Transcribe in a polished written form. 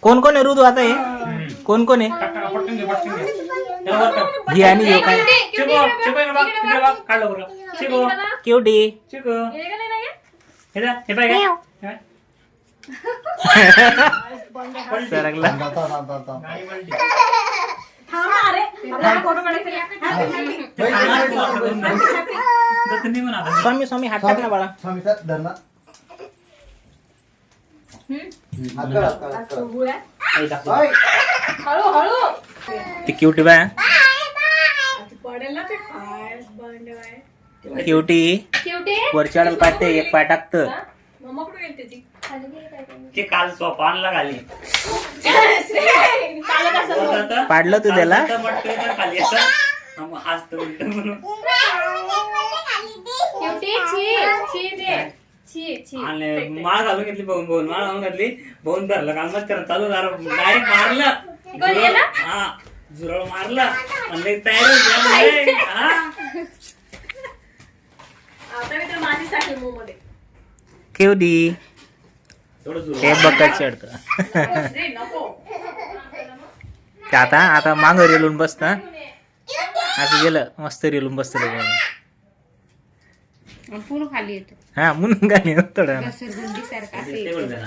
कोण कोण आहे ऋतू आता हे कोण कोण आहे पटकन घे पटकन घे त्याला वर कर. ही आणि हे काय चिको चिको इकडे बघ इकडे बघ काढलं बरं चिको क्यूटी चिको हे जा हे पाय काय सरकला गाडी पलटी. दत्त निघून आता. स्वामी स्वामी हात टाक ना बाळा स्वामीचा धरणा आई टाकतो. ती क्यूटी बाय क्यूटी वर चढल पाहते एक पाय टाकत ते काल सोपा आणला खाली पाडलं तू त्याला मटकं तर खाली येतं हसतं उलटं म्हणून आणि माळ घालून घेतली बघून बघून माळ घालून घातली बघून धरलं काल मत करत चालू डायरेक्ट मारलं हा झुरळ मारलं आणि तयार क्यूटी हे बघत चढत आता आता माग रेलून बसत असं गेलं मस्त रेलून बसत पूर्ण खाली येतो हा म्हणून गाणी थोडं घसरगुंडी सारखा असं येतं.